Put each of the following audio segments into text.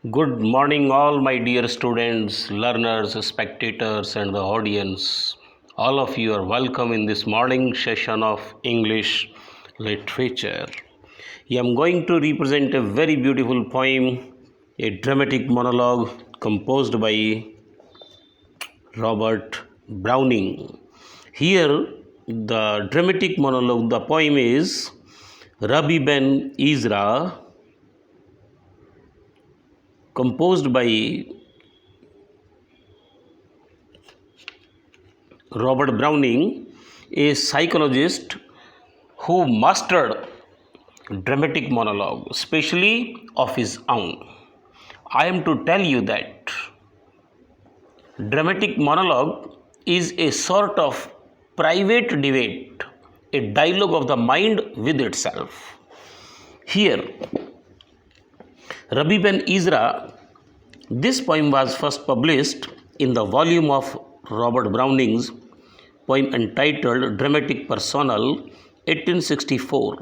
Good morning, all my dear students, learners, spectators, and the audience. All of you are welcome in this morning session of English literature. I am going to represent a very beautiful poem, a dramatic monologue composed by Robert Browning. Here, the dramatic monologue, the poem is Rabbi Ben Ezra, composed by Robert Browning, a psychologist who mastered dramatic monologue, especially of his own. I am to tell you that dramatic monologue is a sort of private debate, a dialogue of the mind with itself. Here, Rabbi Ben Ezra, this poem was first published in the volume of Robert Browning's poem entitled Dramatic Personal, 1864.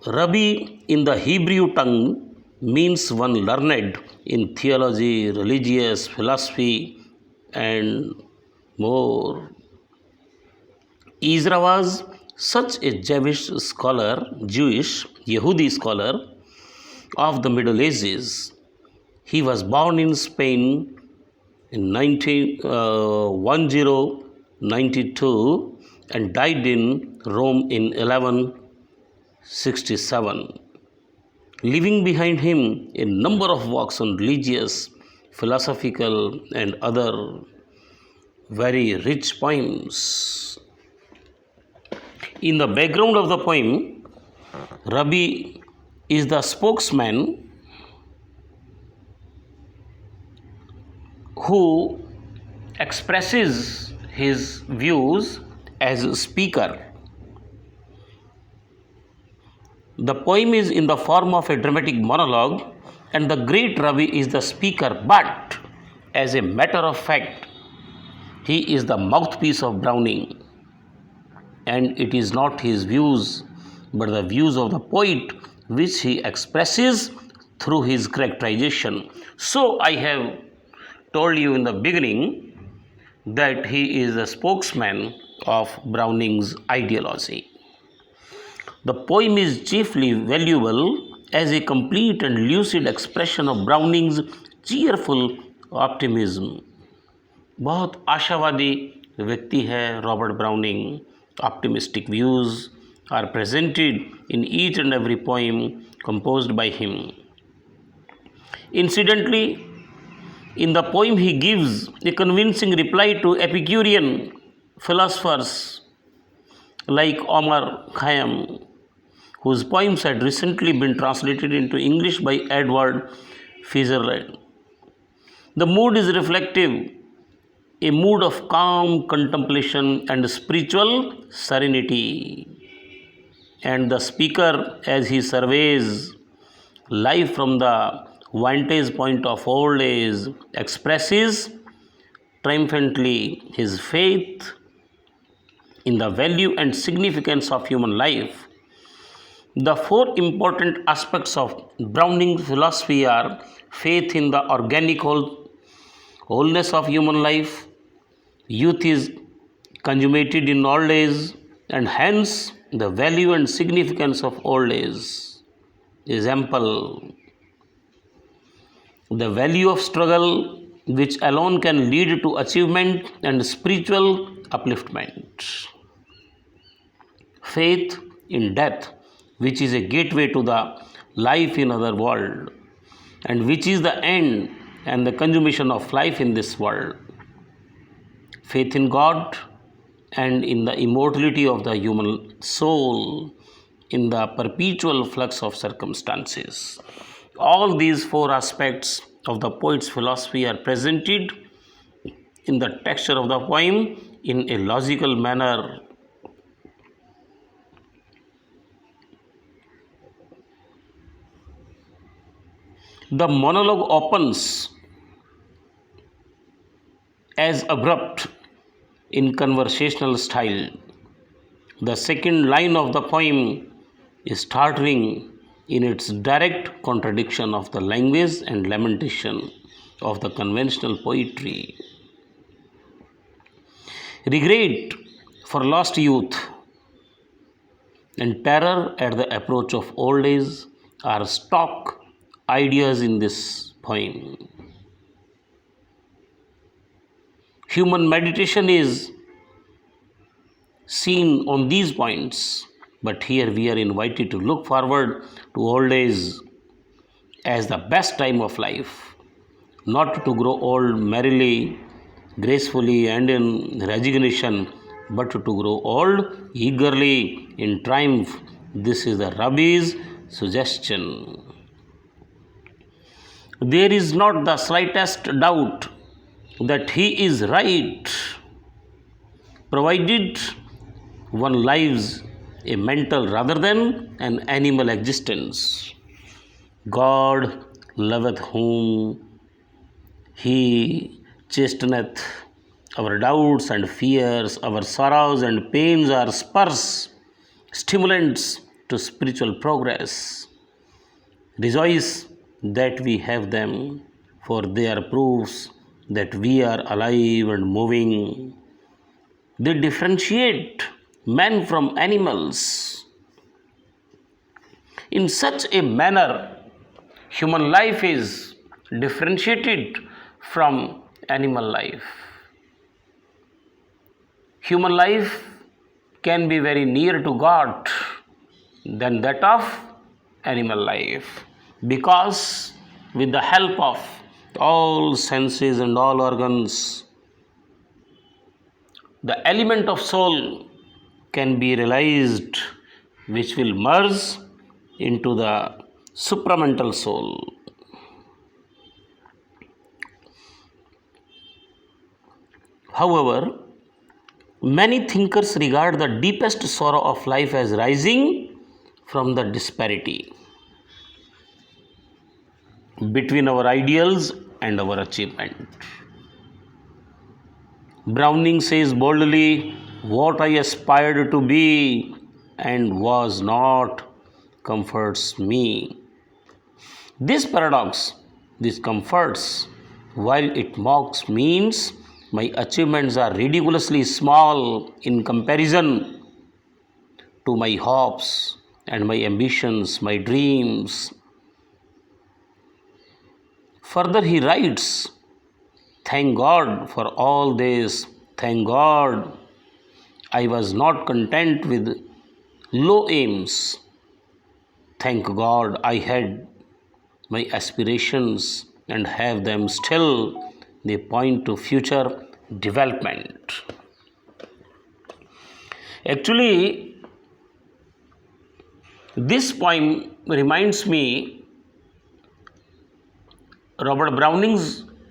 Rabbi in the Hebrew tongue means one learned in theology, religious philosophy, and more. Ezra was such a Jewish Yehudi scholar of the Middle Ages. He was born in Spain in 1092 and died in Rome in 1167, leaving behind him a number of works on religious, philosophical, and other very rich poems. In the background of the poem, Rabbi is the spokesman who expresses his views as a speaker. The poem is in the form of a dramatic monologue, and the great Rabbi is the speaker, but as a matter of fact, he is the mouthpiece of Browning, and it is not his views but the views of the poet which he expresses through his characterization. So I have told you in the beginning that he is a spokesman of Browning's ideology. The poem is chiefly valuable as a complete and lucid expression of Browning's cheerful optimism. बहुत आशावादी व्यक्ति है Robert browning. Optimistic views are presented in each and every poem composed by him. Incidentally, in the poem he gives a convincing reply to Epicurean philosophers like Omar Khayyam, whose poems had recently been translated into English by Edward Fieserle. The mood is reflective, a mood of calm contemplation and spiritual serenity. And the speaker, as he surveys life from the vantage point of old age, expresses triumphantly his faith in the value and significance of human life. The four important aspects of Browning's philosophy are faith in the organic wholeness of human life, youth is consummated in old age, and hence the value and significance of old age. Example, the value of struggle, which alone can lead to achievement and spiritual upliftment. Faith in death, which is a gateway to the life in other world, and which is the end and the consummation of life in this world. Faith in God and in the immortality of the human soul in the perpetual flux of circumstances. All these four aspects of the poet's philosophy are presented in the texture of the poem in a logical manner. The monologue opens as abrupt in conversational style. The second line of the poem is startling in its direct contradiction of the language and lamentation of the conventional poetry. Regret for lost youth and terror at the approach of old age are stock ideas in this poem. Human meditation is seen on these points, but here we are invited to look forward to old age as the best time of life, not to grow old merrily, gracefully, and in resignation, but to grow old eagerly in triumph. This is the Rabi's suggestion. There is not the slightest doubt that he is right, provided one lives a mental rather than an animal existence. God loveth whom he chasteneth. Our doubts and fears, our sorrows and pains are spurs, stimulants to spiritual progress. Rejoice that we have them, for they are proofs that we are alive and moving. They differentiate man from animals. In such a manner, human life is differentiated from animal life. Human life can be very near to God than that of animal life, because with the help of all senses and all organs, the element of soul can be realized, which will merge into the supramental soul. However, many thinkers regard the deepest sorrow of life as rising from the disparity between our ideals and our achievement. Browning says boldly, "What I aspired to be and was not comforts me." This paradox, this comforts, while it mocks, means my achievements are ridiculously small in comparison to my hopes and my ambitions, my dreams. Further, he writes, "Thank God for all this. Thank God I was not content with low aims. Thank God I had my aspirations and have them still. They point to future development." Actually, this poem reminds me Robert Browning's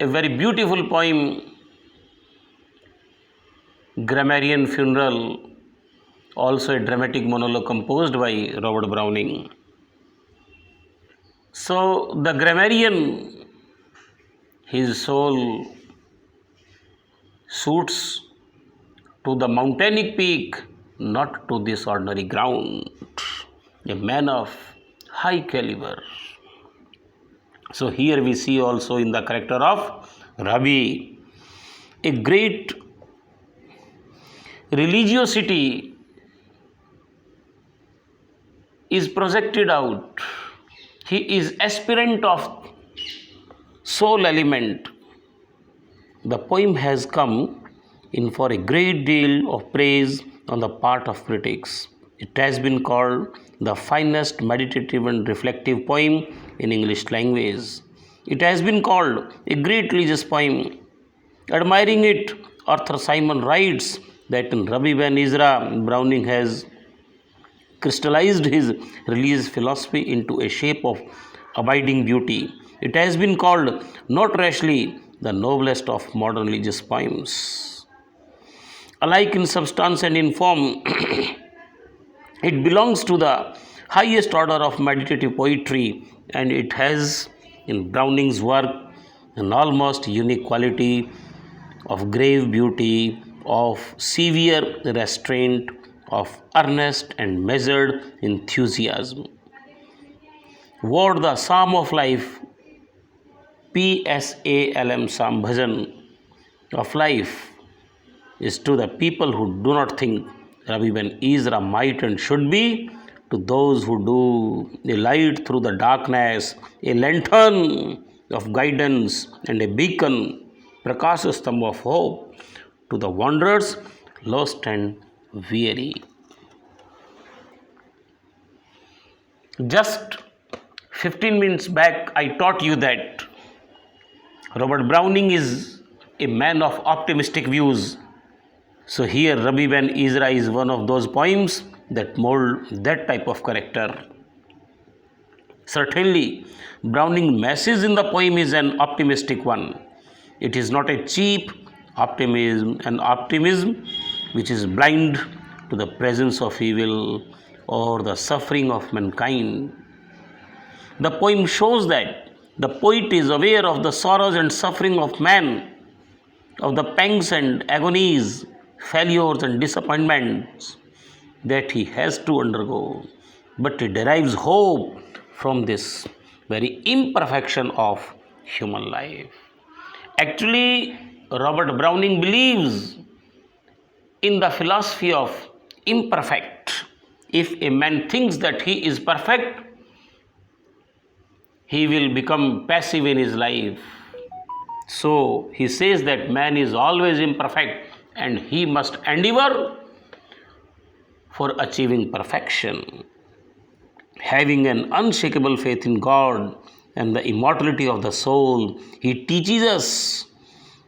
a very beautiful poem, Grammarian Funeral, also a dramatic monologue composed by Robert Browning. So the grammarian, his soul suits to the mountainic peak, not to this ordinary ground, a man of high caliber. So here we see also in the character of Rabi a great religiosity is projected out. He is aspirant of soul element. The poem has come in for a great deal of praise on the part of critics. It has been called the finest meditative and reflective poem in English language. It has been called a great religious poem. Admiring it, Arthur Simon writes that in Rabi Ben Ezra, Browning has crystallized his religious philosophy into a shape of abiding beauty. It has been called, not rashly, the noblest of modern religious poems. Alike in substance and in form, it belongs to the highest order of meditative poetry, and it has in Browning's work an almost unique quality of grave beauty, of severe restraint, of earnest and measured enthusiasm. what the Psalm of Life, PSALM Psalm Bhajan of life is to the people who do not think Rabbi Ben Ezra might and should be, to those who do, a light through the darkness, a lantern of guidance and a beacon, Prakashastam of hope, to the wanderers lost and weary. Just 15 minutes back, I taught you that Robert Browning is a man of optimistic views. So here Rabbi Ben Ezra is one of those poems that mold that type of character. Certainly, Browning's message in the poem is an optimistic one. It is not a cheap optimism, an optimism which is blind to the presence of evil or the suffering of mankind. The poem shows that the poet is aware of the sorrows and suffering of man, of the pangs and agonies, failures and disappointments that he has to undergo, but he derives hope from this very imperfection of human life. Actually, Robert Browning believes in the philosophy of imperfect. If a man thinks that he is perfect, he will become passive in his life. So he says that man is always imperfect and he must endeavor for achieving perfection. Having an unshakable faith in God and the immortality of the soul, he teaches us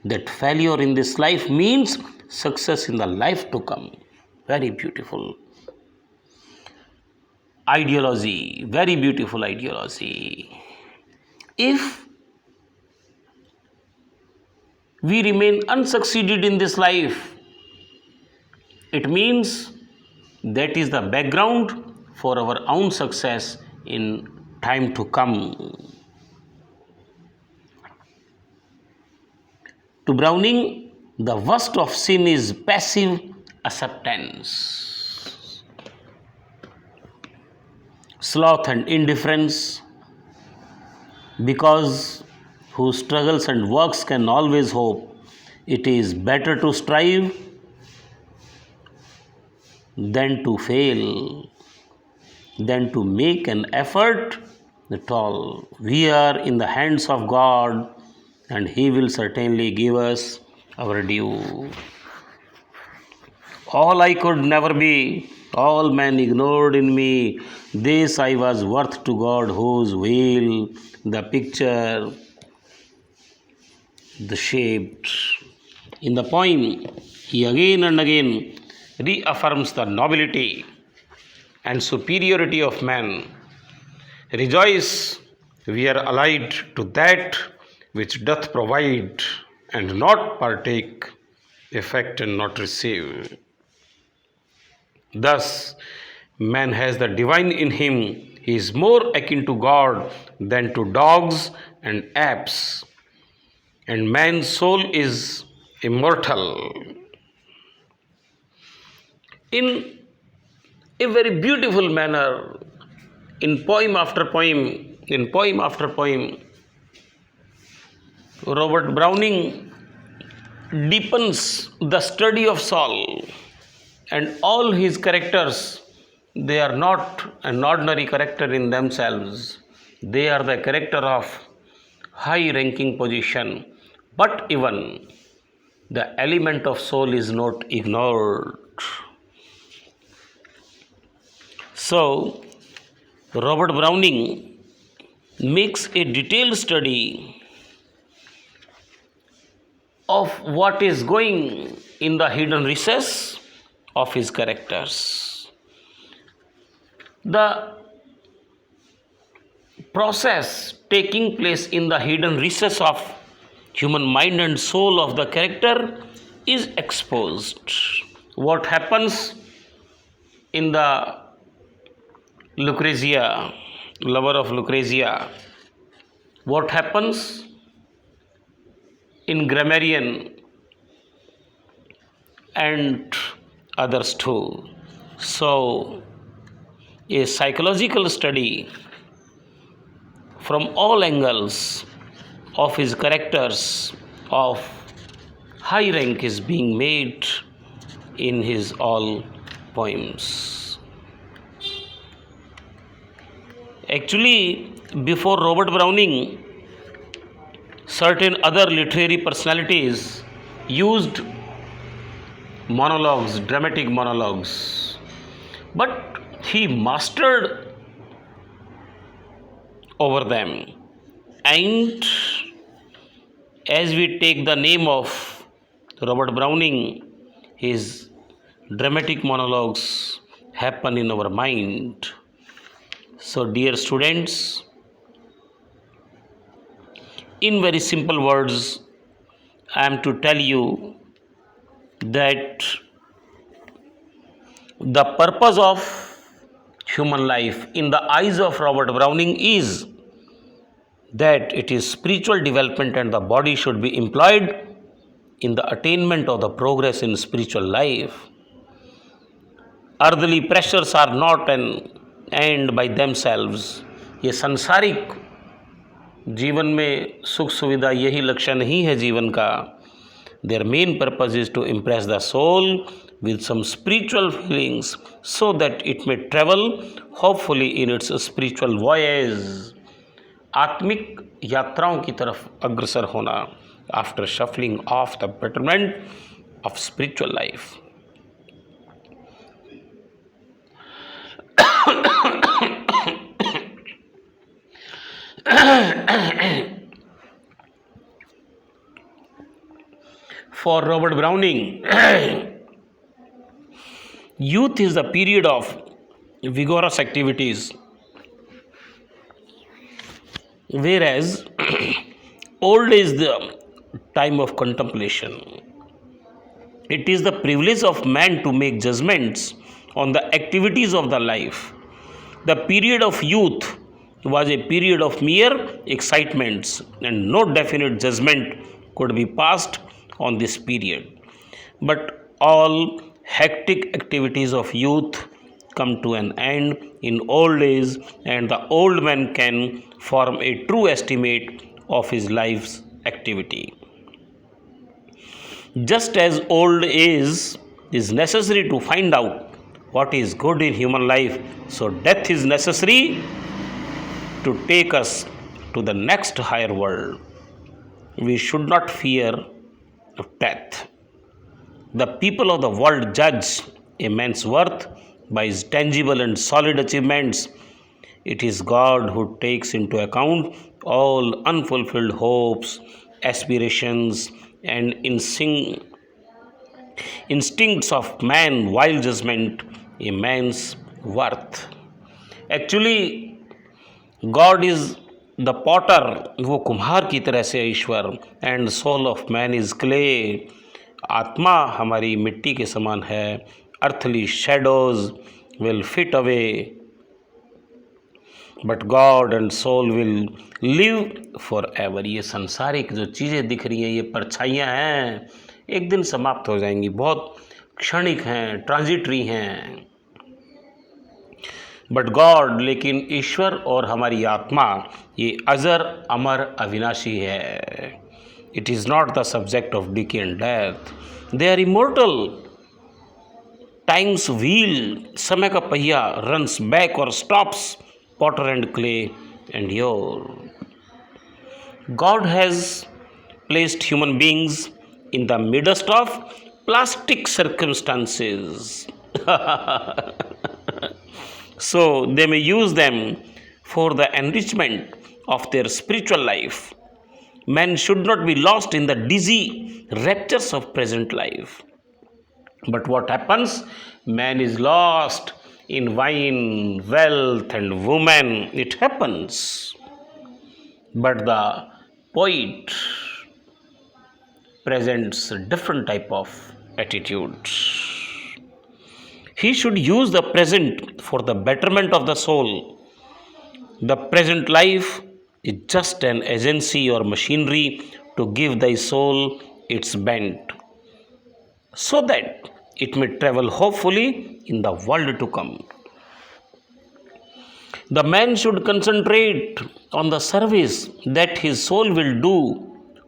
that failure in this life means success in the life to come. Very beautiful ideology, very beautiful ideology. If we remain unsucceeded in this life, it means that is the background for our own success in time to come. To Browning, the worst of sin is passive acceptance. Sloth and indifference, because who struggles and works can always hope. It is better to strive than to fail, than to make an effort at all. We are in the hands of God and He will certainly give us our due. All I could never be, all men ignored in me, this I was worth to God whose will, the picture, the shape. In the poem, he again and again reaffirms the nobility and superiority of man. Rejoice, we are allied to that which doth provide and not partake, effect and not receive. Thus, man has the divine in him. He is more akin to God than to dogs and apes. And man's soul is immortal. In a very beautiful manner, in poem after poem, Robert Browning deepens the study of Saul, and all his characters, they are not an ordinary character in themselves. They are the character of high ranking position, but even the element of soul is not ignored. So, Robert Browning makes a detailed study of what is going in the hidden recess of his characters. The process taking place in the hidden recess of human mind and soul of the character is exposed. What happens in the Lucrezia, lover of Lucrezia? What happens in Grammarian and others too? So, a psychological study from all angles of his characters of high rank is being made in his all poems. Actually, before Robert Browning, certain other literary personalities used monologues, dramatic monologues, but he mastered over them. And as we take the name of Robert Browning, his dramatic monologues happen in our mind. So, dear students, in very simple words, I am to tell you that the purpose of human life in the eyes of Robert Browning is that it is spiritual development and the body should be employed in the attainment of the progress in spiritual life. Earthly pressures are not an end by themselves. ये सांसारिक जीवन में सुख सुविधा यही लक्ष्य नहीं है जीवन का. Their main purpose is to impress the soul with some spiritual feelings so that it may travel hopefully in its spiritual voyage. आत्मिक यात्राओं की तरफ अग्रसर होना after shuffling off the betterment of spiritual life. For Robert Browning, youth is the period of vigorous activities, whereas old is the time of contemplation. It is the privilege of man to make judgments on the activities of the life. The period of youth was a period of mere excitements, and no definite judgment could be passed on this period. But all hectic activities of youth come to an end in old age, and the old man can form a true estimate of his life's activity. Just as old age is necessary to find out what is good in human life, so death is necessary to take us to the next higher world. We should not fear of death. The people of the world judge a man's worth by his tangible and solid achievements. It is God who takes into account all unfulfilled hopes, aspirations, and instincts of man while judgment a man's worth. Actually, God is the potter, वो कुम्हार की तरह से ईश्वर, and soul of man is clay. आत्मा हमारी मिट्टी के समान है. Earthly shadows will fade away, but God and soul will live forever. ये संसारिक जो चीज़ें दिख रही हैं, ये परछाइयाँ हैं, एक दिन समाप्त हो जाएंगी, बहुत क्षणिक हैं, ट्रांजिटरी हैं. बट गॉड, लेकिन ईश्वर और हमारी आत्मा ये अजर अमर अविनाशी है. It is not the subject of decay and death. They are immortal. Time's wheel, समय का पहिया, रन्स बैक और stops. Potter and clay and your. God has placed human beings in the midst of plastic circumstances. So they may use them for the enrichment of their spiritual life. Man should not be lost in the dizzy raptures of present life. But what happens? Man is lost in wine, wealth, and woman. It happens. But the poet presents a different type of attitude. He should use the present for the betterment of the soul. The present life is just an agency or machinery to give thy soul its bent, so that it may travel hopefully in the world to come. The man should concentrate on the service that his soul will do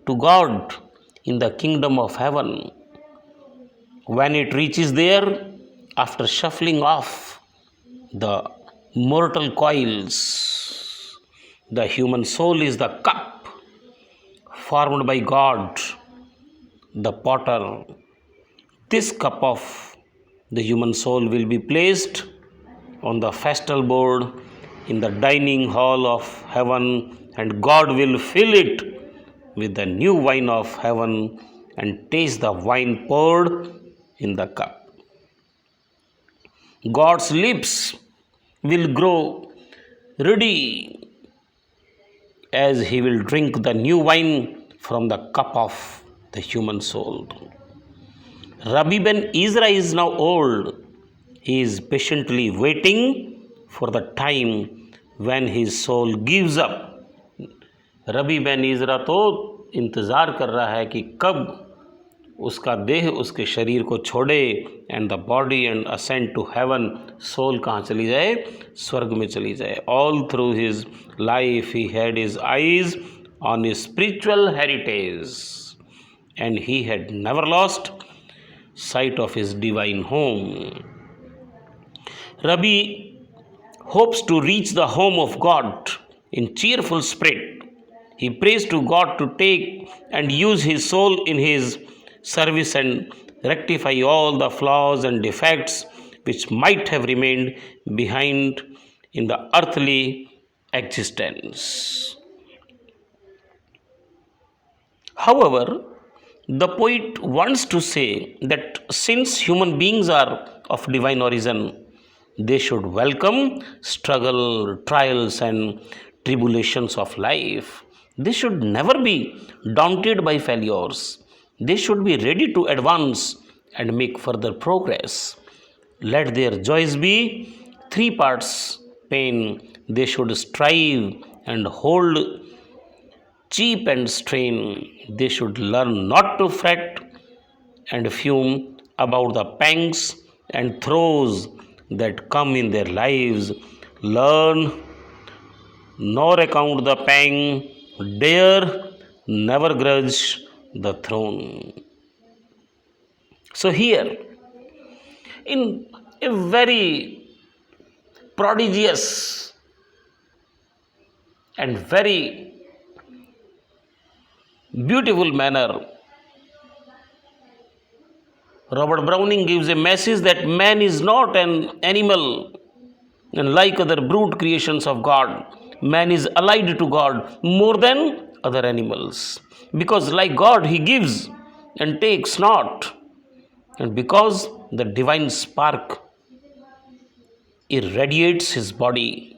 to God in the kingdom of heaven. When it reaches there, after shuffling off the mortal coils, the human soul is the cup formed by God, the potter. This cup of the human soul will be placed on the festal board in the dining hall of heaven, and God will fill it with the new wine of heaven and taste the wine poured in the cup. God's lips will grow ready as he will drink the new wine from the cup of the human soul. Rabbi Ben Ezra is now old. He is patiently waiting for the time when his soul gives up. Rabbi Ben Ezra तो इंतज़ार कर रहा है कि कब उसका देह उसके शरीर को छोड़े and the body and ascend to heaven, soul कहाँ चली जाए, स्वर्ग में चली जाए. All through his life he had his eyes on his spiritual heritage and he had never lost sight of his divine home. Rabbi hopes to reach the home of God in cheerful spirit. He prays to God to take and use his soul in his service and rectify all the flaws and defects which might have remained behind in the earthly existence. However, the poet wants to say that since human beings are of divine origin, they should welcome struggle, trials, and tribulations of life. They should never be daunted by failures. They should be ready to advance and make further progress. Let their joys be three parts pain. They should strive and hold cheap and strain. They should learn not to fret and fume about the pangs and throes that come in their lives. Learn nor account the pang, dare never grudge the throne. So here, in a very prodigious and very beautiful manner, Robert Browning gives a message that man is not an animal, and like other brute creations of God, man is allied to God more than other animals, because like God he gives and takes not, and because the divine spark irradiates his body.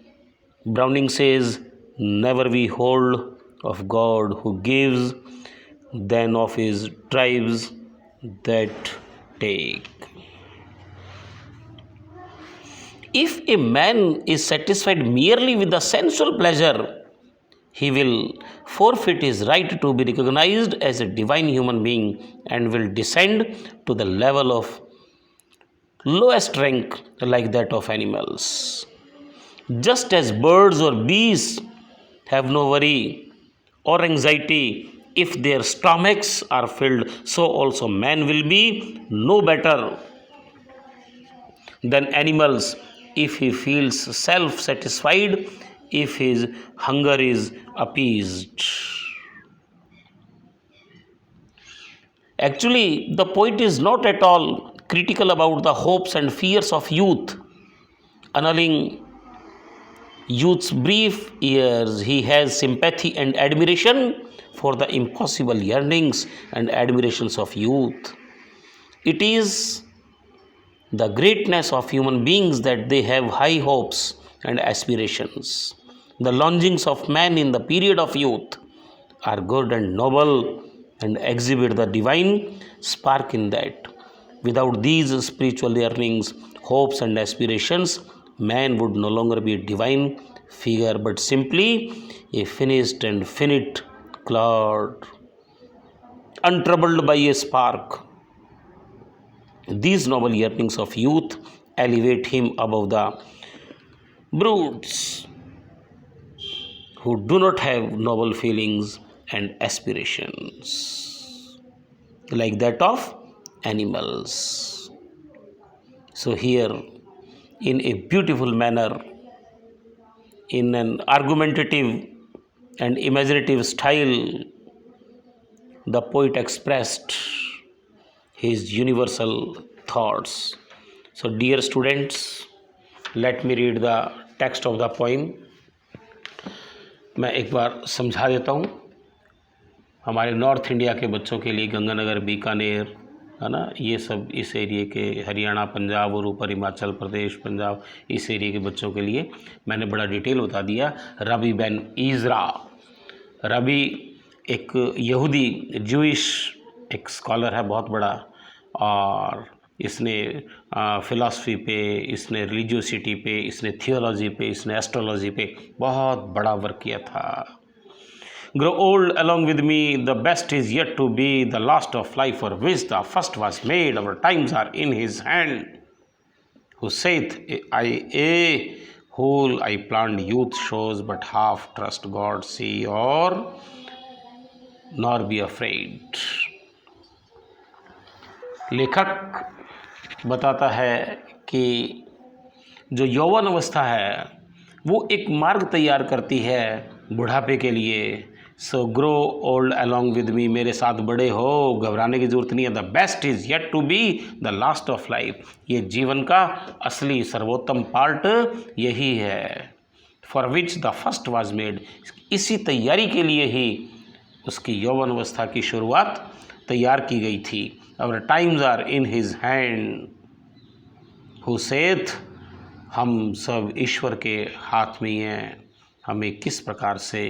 Browning says, never we hold of God who gives than of his tribes that take. If a man is satisfied merely with the sensual pleasure, he will forfeit his right to be recognized as a divine human being and will descend to the level of lowest rank like that of animals. Just as birds or bees have no worry or anxiety if their stomachs are filled, so also man will be no better than animals if he feels self-satisfied, if his hunger is appeased. Actually, the poet is not at all critical about the hopes and fears of youth. Annulling youth's brief years, he has sympathy and admiration for the impossible yearnings and admirations of youth. It is the greatness of human beings that they have high hopes and aspirations. The longings of man in the period of youth are good and noble and exhibit the divine spark in that. Without these spiritual yearnings, hopes and aspirations, man would no longer be a divine figure but simply a finished and finite clod, untroubled by a spark. These noble yearnings of youth elevate him above the brutes who do not have noble feelings and aspirations like that of animals. So here, in a beautiful manner, in an argumentative and imaginative style, the poet expressed his universal thoughts. So dear students, let me read the text of the poem. मैं एक बार समझा देता हूँ हमारे north India के बच्चों के लिए, गंगानगर, बीकानेर, है ना, ये सब इस एरिए के, हरियाणा, पंजाब और ऊपर हिमाचल प्रदेश, पंजाब, इस एरिए के बच्चों के लिए मैंने बड़ा डिटेल बता दिया। रबी बेन ईज़रा, रबी एक यहूदी ज्यूइश एक स्कॉलर है बहुत बड़ा, और इसने फ़िलासफ़ी पे, इसने रिलीजियोसिटी पे, इसने थियोलॉजी पे, इसने एस्ट्रोलॉजी पे बहुत बड़ा वर्क किया था। Grow old along with me, the best is yet to be, the last of life for which the first was made, our times are in his hand. Who saith, a whole I planned youth shows, but half trust God see, or nor be afraid. लेखक बताता है कि जो यौवन अवस्था है वो एक मार्ग तैयार करती है बुढ़ापे के लिए। So grow old along with me, मेरे साथ बड़े हो, घबराने की ज़रूरत नहीं है। The best is yet to be the last of life, ये जीवन का असली सर्वोत्तम पार्ट यही है। For which the first was made, इसी तैयारी के लिए ही उसकी यौवन अवस्था की शुरुआत तैयार की गई थी। Our times are in his hand, who saith, हम सब ईश्वर के हाथ में ही हैं। हमें किस प्रकार से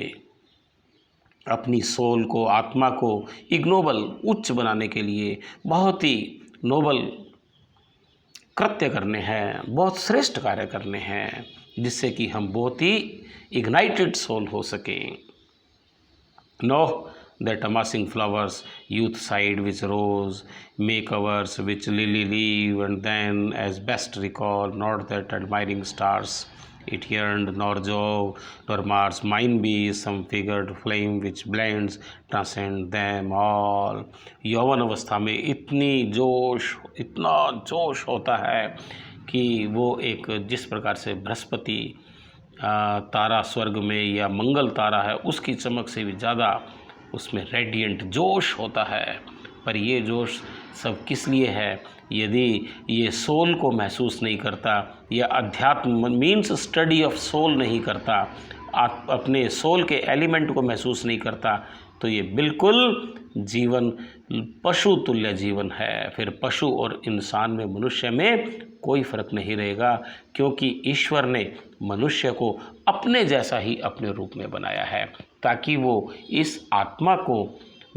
अपनी सोल को, आत्मा को इग्नोबल, उच्च बनाने के लिए बहुत ही नोबल कृत्य करने हैं, बहुत श्रेष्ठ कार्य करने हैं, जिससे कि हम बहुत ही इग्नाइटेड सोल हो सकें। Know that amassing flowers youth side which rose, make hours which lily leave, and then as best recall not that admiring stars it yearned, nor Jove nor Mars mine be some figured flame which blends transcend them all। यौवन अवस्था में इतना जोश होता है कि वो एक, जिस प्रकार से बृहस्पति तारा स्वर्ग में या मंगल तारा है उसकी चमक से भी ज़्यादा उसमें रेडिएंट जोश होता है। पर ये जोश सब किस लिए है? यदि ये सोल को महसूस नहीं करता, या अध्यात्म मीन्स स्टडी ऑफ सोल नहीं करता, अपने सोल के एलिमेंट को महसूस नहीं करता, तो ये बिल्कुल जीवन पशु तुल्य जीवन है। फिर पशु और इंसान में, मनुष्य में कोई फ़र्क नहीं रहेगा, क्योंकि ईश्वर ने मनुष्य को अपने जैसा ही अपने रूप में बनाया है, ताकि वो इस आत्मा को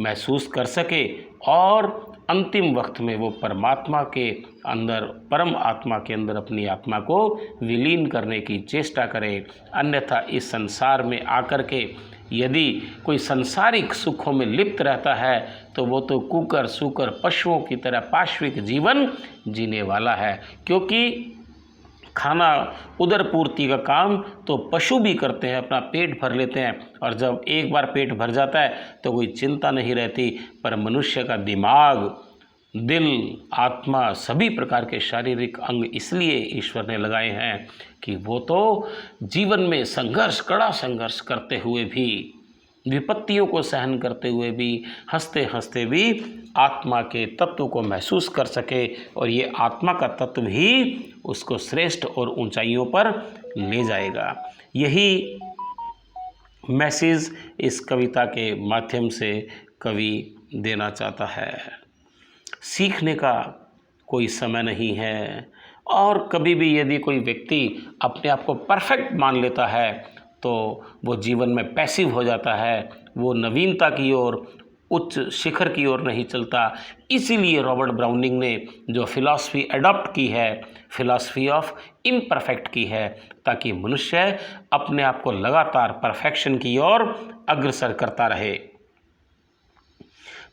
महसूस कर सके और अंतिम वक्त में वो परमात्मा के अंदर, परम आत्मा के अंदर अपनी आत्मा को विलीन करने की चेष्टा करे। अन्यथा इस संसार में आकर के यदि कोई सांसारिक सुखों में लिप्त रहता है तो वो तो कुकर सूकर पशुओं की तरह पाश्विक जीवन जीने वाला है, क्योंकि खाना उदर पूर्ति का काम तो पशु भी करते हैं, अपना पेट भर लेते हैं, और जब एक बार पेट भर जाता है तो कोई चिंता नहीं रहती। पर मनुष्य का दिमाग, दिल, आत्मा, सभी प्रकार के शारीरिक अंग इसलिए ईश्वर ने लगाए हैं कि वो तो जीवन में संघर्ष, कड़ा संघर्ष करते हुए भी, विपत्तियों को सहन करते हुए भी, हंसते हंसते भी आत्मा के तत्व को महसूस कर सके, और ये आत्मा का तत्व ही उसको श्रेष्ठ और ऊंचाइयों पर ले जाएगा। यही मैसेज इस कविता के माध्यम से कवि देना चाहता है। सीखने का कोई समय नहीं है, और कभी भी यदि कोई व्यक्ति अपने आप को परफेक्ट मान लेता है तो वो जीवन में पैसिव हो जाता है, वो नवीनता की ओर, उच्च शिखर की ओर नहीं चलता। इसीलिए रॉबर्ट ब्राउनिंग ने जो फिलॉसफी अडॉप्ट की है, फिलॉसफी ऑफ इम्परफेक्ट की है, ताकि मनुष्य अपने आप को लगातार परफेक्शन की ओर अग्रसर करता रहे।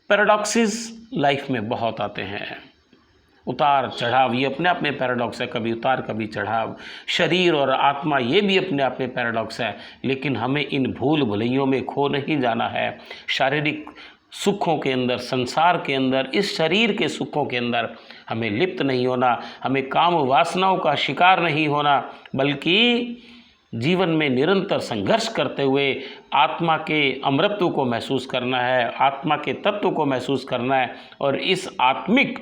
पैराडॉक्सेस लाइफ में बहुत आते हैं, उतार चढ़ाव, ये अपने आप में पैराडॉक्स है, कभी उतार कभी चढ़ाव। शरीर और आत्मा ये भी अपने आप में पैराडॉक्स है, लेकिन हमें इन भूल भुलैयों में खो नहीं जाना है। शारीरिक सुखों के अंदर, संसार के अंदर, इस शरीर के सुखों के अंदर हमें लिप्त नहीं होना, हमें काम वासनाओं का शिकार नहीं होना, बल्कि जीवन में निरंतर संघर्ष करते हुए आत्मा के अमृतत्व को महसूस करना है, आत्मा के तत्व को महसूस करना है, और इस आत्मिक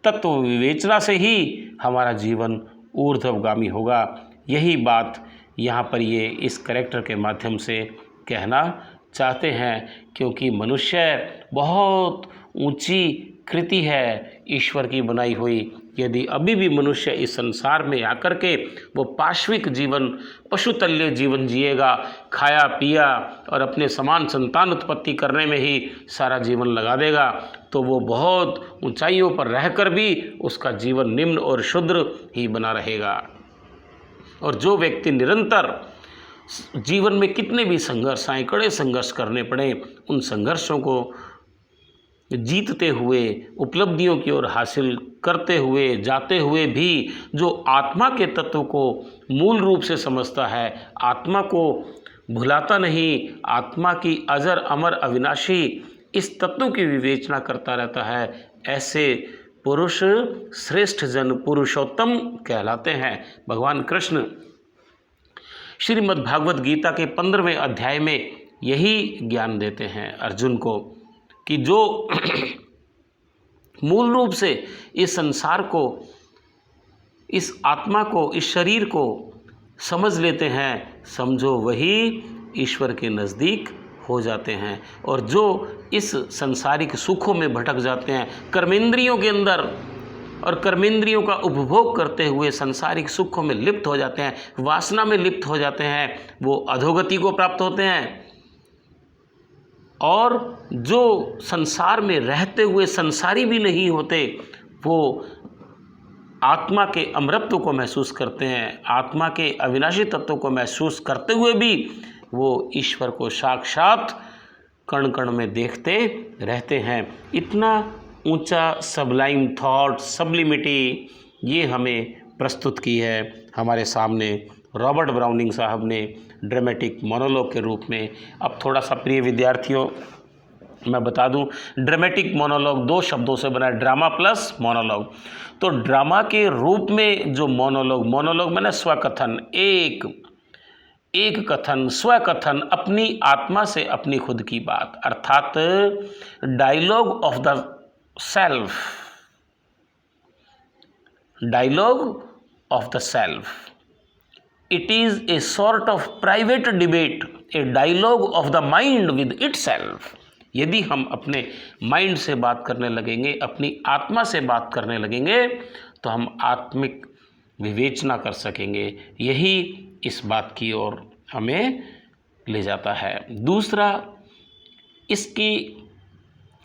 तत्व विवेचना से ही हमारा जीवन ऊर्ध्वगामी होगा। यही बात यहाँ पर ये इस कैरेक्टर के माध्यम से कहना चाहते हैं, क्योंकि मनुष्य बहुत ऊंची कृति है ईश्वर की बनाई हुई। यदि अभी भी मनुष्य इस संसार में आकर के वो पाश्विक जीवन, पशुतल्य जीवन जिएगा, खाया पिया और अपने समान संतान उत्पत्ति करने में ही सारा जीवन लगा देगा, तो वो बहुत ऊंचाइयों पर रहकर भी उसका जीवन निम्न और क्षुद्र ही बना रहेगा। और जो व्यक्ति निरंतर जीवन में कितने भी संघर्ष आए, कड़े संघर्ष करने पड़े, उन संघर्षों को जीतते हुए, उपलब्धियों की ओर हासिल करते हुए, जाते हुए भी जो आत्मा के तत्व को मूल रूप से समझता है, आत्मा को भुलाता नहीं, आत्मा की अजर अमर अविनाशी इस तत्व की विवेचना करता रहता है, ऐसे पुरुष श्रेष्ठ जन, पुरुषोत्तम कहलाते हैं। भगवान कृष्ण श्रीमद् भागवत गीता के 15वें अध्याय में यही ज्ञान देते हैं अर्जुन को, कि जो मूल रूप से इस संसार को, इस आत्मा को, इस शरीर को समझ लेते हैं, समझो वही ईश्वर के नज़दीक हो जाते हैं। और जो इस संसारिक सुखों में भटक जाते हैं, कर्मेंद्रियों के अंदर और कर्मेंद्रियों का उपभोग करते हुए संसारिक सुखों में लिप्त हो जाते हैं, वासना में लिप्त हो जाते हैं, वो अधोगति को प्राप्त होते हैं। और जो संसार में रहते हुए संसारी भी नहीं होते, वो आत्मा के अमृतत्व को महसूस करते हैं, आत्मा के अविनाशी तत्व को महसूस करते हुए भी वो ईश्वर को साक्षात कण कण में देखते रहते हैं। इतना ऊंचा सबलाइम थॉट, सब्लिमिटी ये हमें प्रस्तुत की है हमारे सामने रॉबर्ट ब्राउनिंग साहब ने ड्रामेटिक मोनोलॉग के रूप में। अब थोड़ा सा प्रिय विद्यार्थियों मैं बता दूं, ड्रामेटिक मोनोलॉग 2 शब्दों से बना है, ड्रामा प्लस मोनोलॉग। तो ड्रामा के रूप में जो मोनोलॉग मैंने स्वकथन, एक कथन, स्वकथन, अपनी आत्मा से अपनी खुद की बात, अर्थात dialogue of the self, dialogue of the self. It is a sort of private debate, a dialogue of the mind with itself। यदि हम अपने माइंड से बात करने लगेंगे, अपनी आत्मा से बात करने लगेंगे, तो हम आत्मिक विवेचना कर सकेंगे। यही इस बात की ओर हमें ले जाता है। दूसरा, इसकी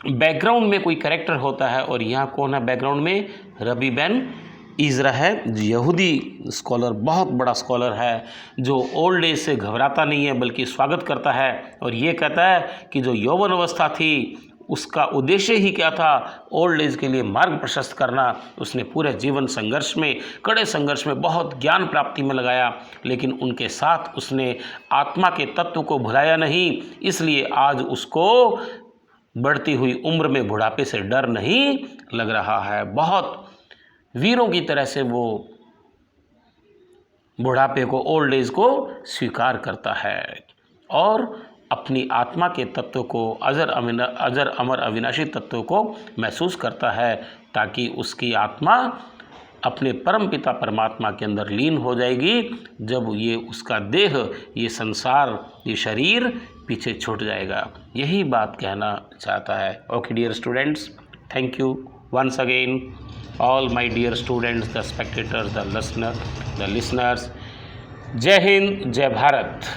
बैकग्राउंड में कोई कैरेक्टर होता है, और यहाँ कौन है बैकग्राउंड में? रबी बेन इज़रा है, यहूदी स्कॉलर, बहुत बड़ा स्कॉलर है, जो ओल्ड एज से घबराता नहीं है बल्कि स्वागत करता है, और ये कहता है कि जो यौवन अवस्था थी उसका उद्देश्य ही क्या था? ओल्ड एज के लिए मार्ग प्रशस्त करना। उसने पूरे जीवन संघर्ष में, कड़े संघर्ष में बहुत ज्ञान प्राप्ति में लगाया, लेकिन उनके साथ उसने आत्मा के तत्व को भुलाया नहीं, इसलिए आज उसको बढ़ती हुई उम्र में बुढ़ापे से डर नहीं लग रहा है। बहुत वीरों की तरह से वो बुढ़ापे को, ओल्ड एज को स्वीकार करता है और अपनी आत्मा के तत्व को, अजर अमर अविनाशी तत्व को महसूस करता है, ताकि उसकी आत्मा अपने परम पिता परमात्मा के अंदर लीन हो जाएगी जब ये उसका देह, ये संसार, ये शरीर पीछे छूट जाएगा। यही बात कहना चाहता है। Okay dear students, thank you once again all my dear students, the spectators, the listeners। जय हिंद, जय भारत।